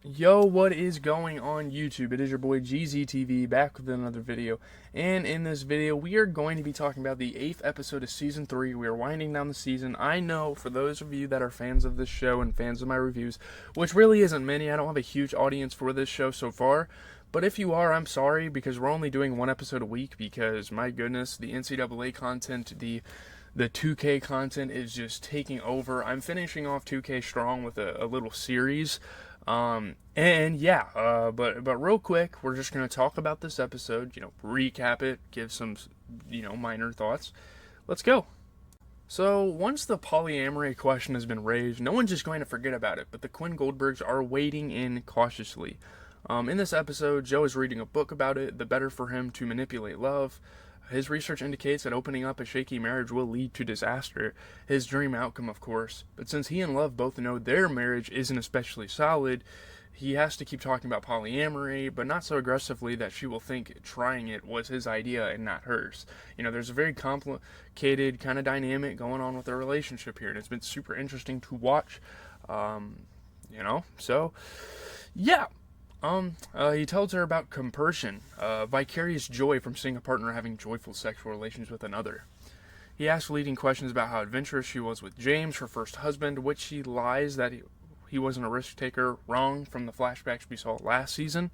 Yo, what is going on YouTube? It is your boy GZTV back with another video. And in this video, we are going to be talking about the 8th episode of Season 3. We are winding down the season. I know for those of you that are fans of this show and fans of my reviews, which really isn't many, I don't have a huge audience for this show so far. But if you are, I'm sorry because we're only doing one episode a week because, my goodness, the NCAA content, the 2K content is just taking over. I'm finishing off 2K strong with a little series. But real quick, we're just gonna talk about this episode. Recap it, give some, minor thoughts. Let's go. So once the polyamory question has been raised, no one's just going to forget about it. But the Quinn Goldbergs are wading in cautiously. In this episode, Joe is reading a book about it. The better for him to manipulate love. His research indicates that opening up a shaky marriage will lead to disaster, his dream outcome, of course. But since he and Love both know their marriage isn't especially solid, he has to keep talking about polyamory, but not so aggressively that she will think trying it was his idea and not hers. There's a very complicated kind of dynamic going on with their relationship here, and it's been super interesting to watch. So, yeah. He tells her about compersion, vicarious joy from seeing a partner having joyful sexual relations with another. He asks leading questions about how adventurous she was with James, her first husband, which she lies that he wasn't a risk taker, wrong from the flashbacks we saw last season,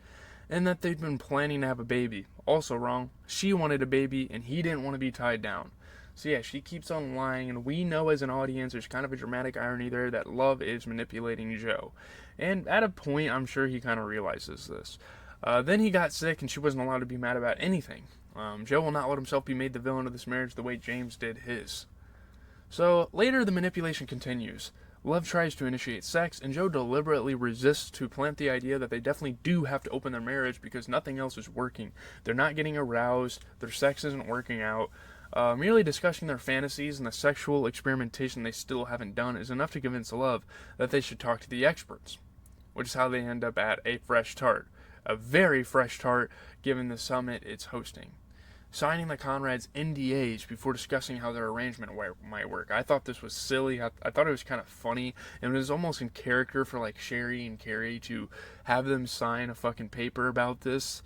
and that they'd been planning to have a baby, also wrong. She wanted a baby, and he didn't want to be tied down. So yeah, she keeps on lying, and we know as an audience there's kind of a dramatic irony there that Love is manipulating Joe. And at a point, I'm sure he kind of realizes this. Then he got sick, and she wasn't allowed to be mad about anything. Joe will not let himself be made the villain of this marriage the way James did his. So later, the manipulation continues. Love tries to initiate sex, and Joe deliberately resists to plant the idea that they definitely do have to open their marriage because nothing else is working. They're not getting aroused, their sex isn't working out. Merely discussing their fantasies and the sexual experimentation they still haven't done is enough to convince Love that they should talk to the experts, which is how they end up at a fresh tart. A very fresh tart given the summit it's hosting. Signing the Conrads NDAs before discussing how their arrangement might work. I thought this was silly. I thought it was kind of funny, and it was almost in character for like Sherry and Cary to have them sign a fucking paper about this.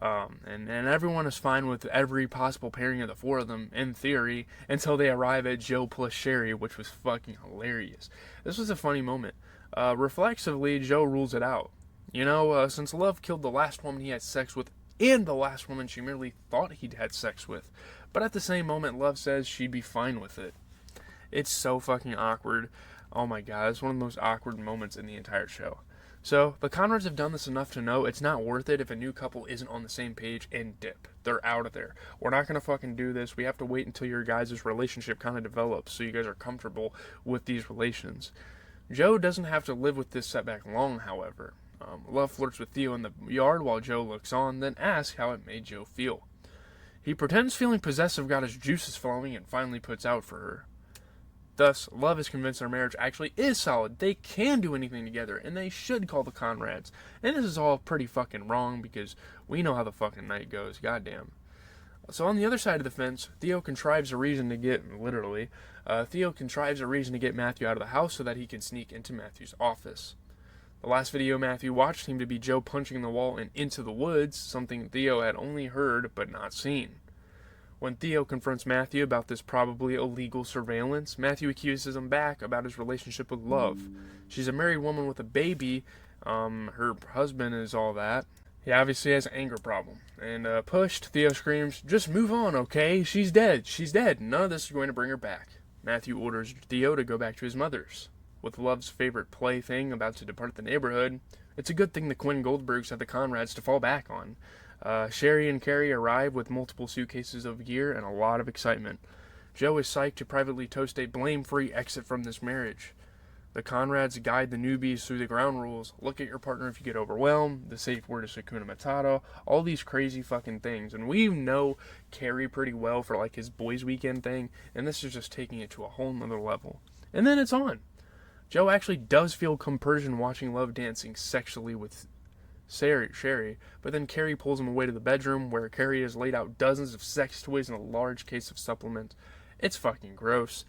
And everyone is fine with every possible pairing of the four of them, in theory, until they arrive at Joe plus Sherry, which was fucking hilarious. This was a funny moment. Reflexively, Joe rules it out. Since Love killed the last woman he had sex with, and the last woman she merely thought he'd had sex with, but at the same moment, Love says she'd be fine with it. It's so fucking awkward. Oh my god, it's one of the most awkward moments in the entire show. So, the Conrads have done this enough to know it's not worth it if a new couple isn't on the same page and dip. They're out of there. We're not gonna fucking do this. We have to wait until your guys' relationship kind of develops so you guys are comfortable with these relations. Joe doesn't have to live with this setback long, however. Love flirts with Theo in the yard while Joe looks on, then asks how it made Joe feel. He pretends feeling possessive got his juices flowing and finally puts out for her. Thus, Love is convinced their marriage actually is solid. They can do anything together, and they should call the Conrads. And this is all pretty fucking wrong because we know how the fucking night goes. Goddamn. So on the other side of the fence, Theo contrives a reason to get Matthew out of the house so that he can sneak into Matthew's office. The last video Matthew watched seemed to be Joe punching the wall and into the woods, something Theo had only heard but not seen. When Theo confronts Matthew about this probably illegal surveillance, Matthew accuses him back about his relationship with Love. She's a married woman with a baby. Her husband is all that. He obviously has an anger problem. And pushed, Theo screams, "Just move on, okay? She's dead. She's dead. None of this is going to bring her back." Matthew orders Theo to go back to his mother's. With Love's favorite plaything about to depart the neighborhood, it's a good thing the Quinn Goldbergs have the Conrads to fall back on. Sherry and Cary arrive with multiple suitcases of gear and a lot of excitement. Joe is psyched to privately toast a blame-free exit from this marriage. The Conrads guide the newbies through the ground rules. Look at your partner if you get overwhelmed. The safe word is Hakuna Matata. All these crazy fucking things. And we know Cary pretty well for like his boys weekend thing. And this is just taking it to a whole nother level. And then it's on. Joe actually does feel compersion watching Love dancing sexually with Sherry, but then Cary pulls him away to the bedroom where Cary has laid out dozens of sex toys and a large case of supplements. It's fucking gross.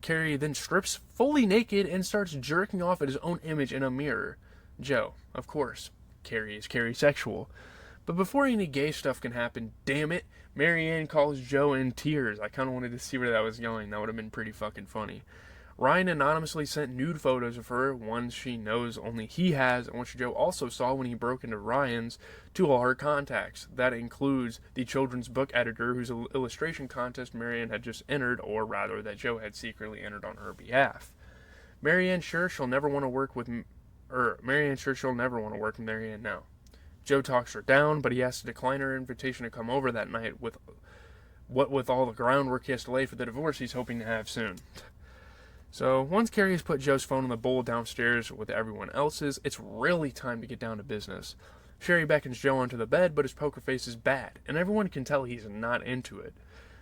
Cary then strips fully naked and starts jerking off at his own image in a mirror. Joe, of course. Cary is Cary sexual. But before any gay stuff can happen, damn it, Marianne calls Joe in tears. I kind of wanted to see where that was going. That would have been pretty fucking funny. Ryan anonymously sent nude photos of her, ones she knows only he has, and which Joe also saw when he broke into Ryan's, to all her contacts. That includes the children's book editor whose illustration contest Marianne had just entered, or rather that Joe had secretly entered on her behalf. Marianne sure she'll never want to work with Marianne now. Joe talks her down, but he has to decline her invitation to come over that night with all the groundwork he has to lay for the divorce he's hoping to have soon. So, once Cary has put Joe's phone in the bowl downstairs with everyone else's, it's really time to get down to business. Sherry beckons Joe onto the bed, but his poker face is bad, and everyone can tell he's not into it.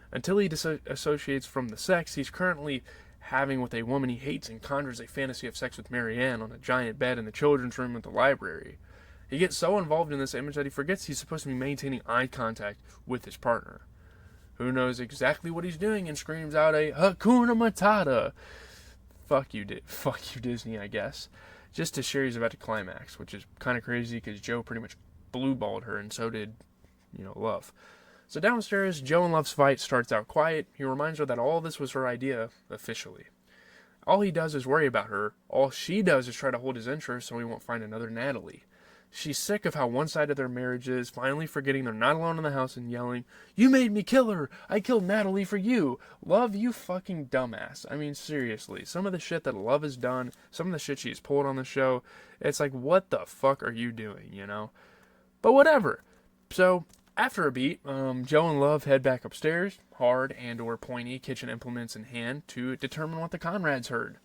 Until he disassociates from the sex he's currently having with a woman he hates and conjures a fantasy of sex with Marianne on a giant bed in the children's room at the library. He gets so involved in this image that he forgets he's supposed to be maintaining eye contact with his partner, who knows exactly what he's doing and screams out a Hakuna Matata. Fuck you, Disney, I guess. Just as Sherry's about to climax, which is kind of crazy because Joe pretty much blue-balled her, and so did, Love. So downstairs, Joe and Love's fight starts out quiet. He reminds her that all this was her idea, officially. All he does is worry about her. All she does is try to hold his interest so he won't find another Natalie. She's sick of how one-sided their marriage is, finally forgetting they're not alone in the house and yelling, "You made me kill her! I killed Natalie for you! Love, you fucking dumbass." I mean, seriously, some of the shit that Love has done, some of the shit she's pulled on the show, it's like, what the fuck are you doing, But whatever. So, after a beat, Joe and Love head back upstairs, hard and or pointy kitchen implements in hand, to determine what the Conrads heard.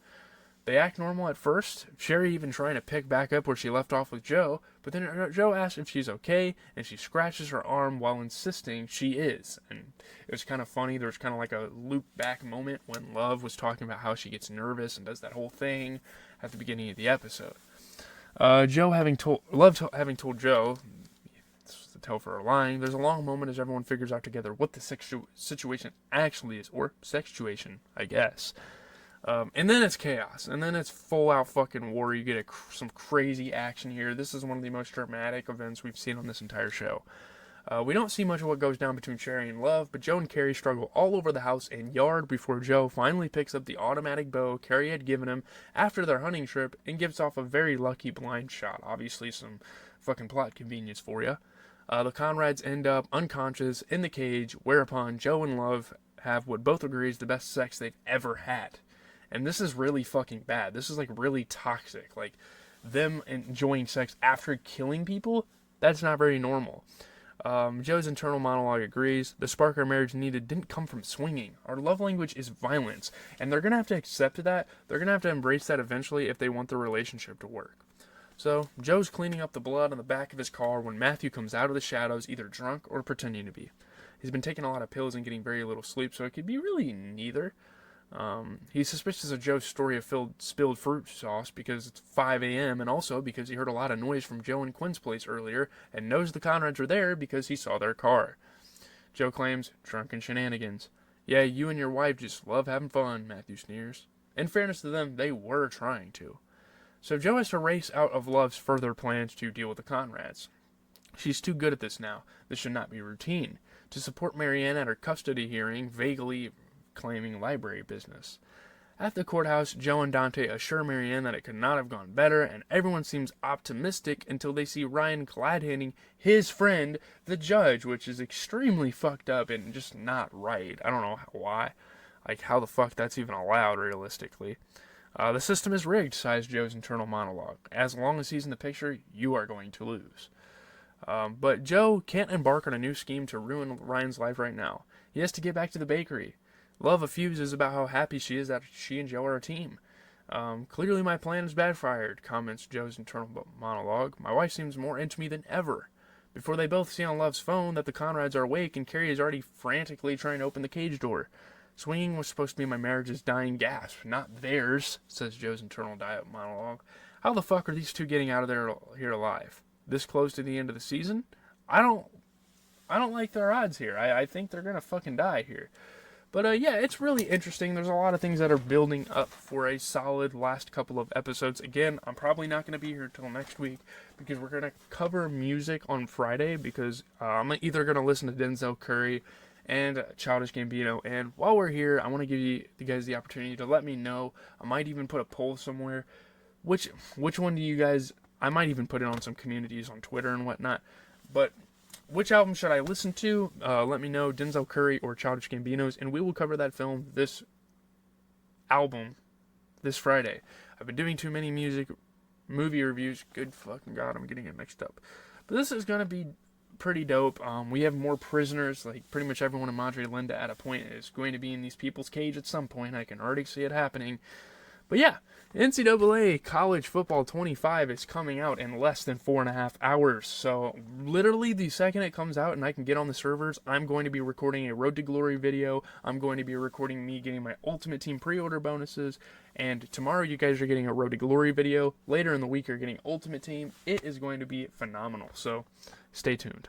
They act normal at first, Sherry even trying to pick back up where she left off with Joe, but then Joe asks if she's okay, and she scratches her arm while insisting she is. And it was kind of funny, there was kind of like a loop back moment when Love was talking about how she gets nervous and does that whole thing at the beginning of the episode. Love having told Joe, this was the tell for her lying, there's a long moment as everyone figures out together what the situation actually is, or sexuation, I guess. And then it's chaos, and then it's full-out fucking war. You get some crazy action here. This is one of the most dramatic events we've seen on this entire show. We don't see much of what goes down between Sherry and Love, but Joe and Cary struggle all over the house and yard before Joe finally picks up the automatic bow Cary had given him after their hunting trip and gives off a very lucky blind shot. Obviously some fucking plot convenience for you. The Conrads end up unconscious in the cage, whereupon Joe and Love have what both agree is the best sex they've ever had. And this is really fucking bad. This is like really toxic. Like, them enjoying sex after killing people, that's not very normal. Joe's internal monologue agrees. The spark our marriage needed didn't come from swinging. Our love language is violence. And they're going to have to accept that. They're going to have to embrace that eventually if they want the relationship to work. So, Joe's cleaning up the blood on the back of his car when Matthew comes out of the shadows, either drunk or pretending to be. He's been taking a lot of pills and getting very little sleep, so it could be really neither. He's suspicious of Joe's story of spilled fruit sauce because it's 5 a.m. and also because he heard a lot of noise from Joe and Quinn's place earlier and knows the Conrads are there because he saw their car. Joe claims drunken shenanigans. Yeah, you and your wife just love having fun, Matthew sneers. In fairness to them, they were trying to. So Joe has to race out of Love's further plans to deal with the Conrads. She's too good at this now. This should not be routine. To support Marianne at her custody hearing, vaguely claiming library business. At the courthouse, Joe and Dante assure Marianne that it could not have gone better, and everyone seems optimistic until they see Ryan glad-handing his friend, the judge, which is extremely fucked up and just not right. I don't know why. Like, how the fuck that's even allowed, realistically. The system is rigged, sighs Joe's internal monologue. As long as he's in the picture, you are going to lose. But Joe can't embark on a new scheme to ruin Ryan's life right now. He has to get back to the bakery. Love effuses about how happy she is that she and Joe are a team. Clearly my plan has backfired, comments Joe's internal monologue. My wife seems more into me than ever. Before they both see on Love's phone that the Conrads are awake and Cary is already frantically trying to open the cage door. Swinging was supposed to be my marriage's dying gasp, not theirs, says Joe's internal monologue. How the fuck are these two getting out of there here alive? This close to the end of the season? I don't like their odds here. I think they're gonna fucking die here. But yeah, it's really interesting. There's a lot of things that are building up for a solid last couple of episodes. Again, I'm probably not going to be here until next week because we're going to cover music on Friday because I'm either going to listen to Denzel Curry and Childish Gambino. And while we're here, I want to give you guys the opportunity to let me know. I might even put a poll somewhere. Which one do you guys... I might even put it on some communities on Twitter and whatnot. But which album should I listen to? Let me know, Denzel Curry or Childish Gambino's, and we will cover that film, this album, this Friday. I've been doing too many movie reviews. Good fucking God, I'm getting it mixed up. But this is going to be pretty dope. We have more prisoners. Like, pretty much everyone in Madre Linda at a point is going to be in these people's cage at some point. I can already see it happening. But yeah, NCAA College Football 25 is coming out in less than 4.5 hours. So literally the second it comes out and I can get on the servers, I'm going to be recording a Road to Glory video. I'm going to be recording me getting my Ultimate Team pre-order bonuses. And tomorrow you guys are getting a Road to Glory video. Later in the week you're getting Ultimate Team. It is going to be phenomenal. So stay tuned.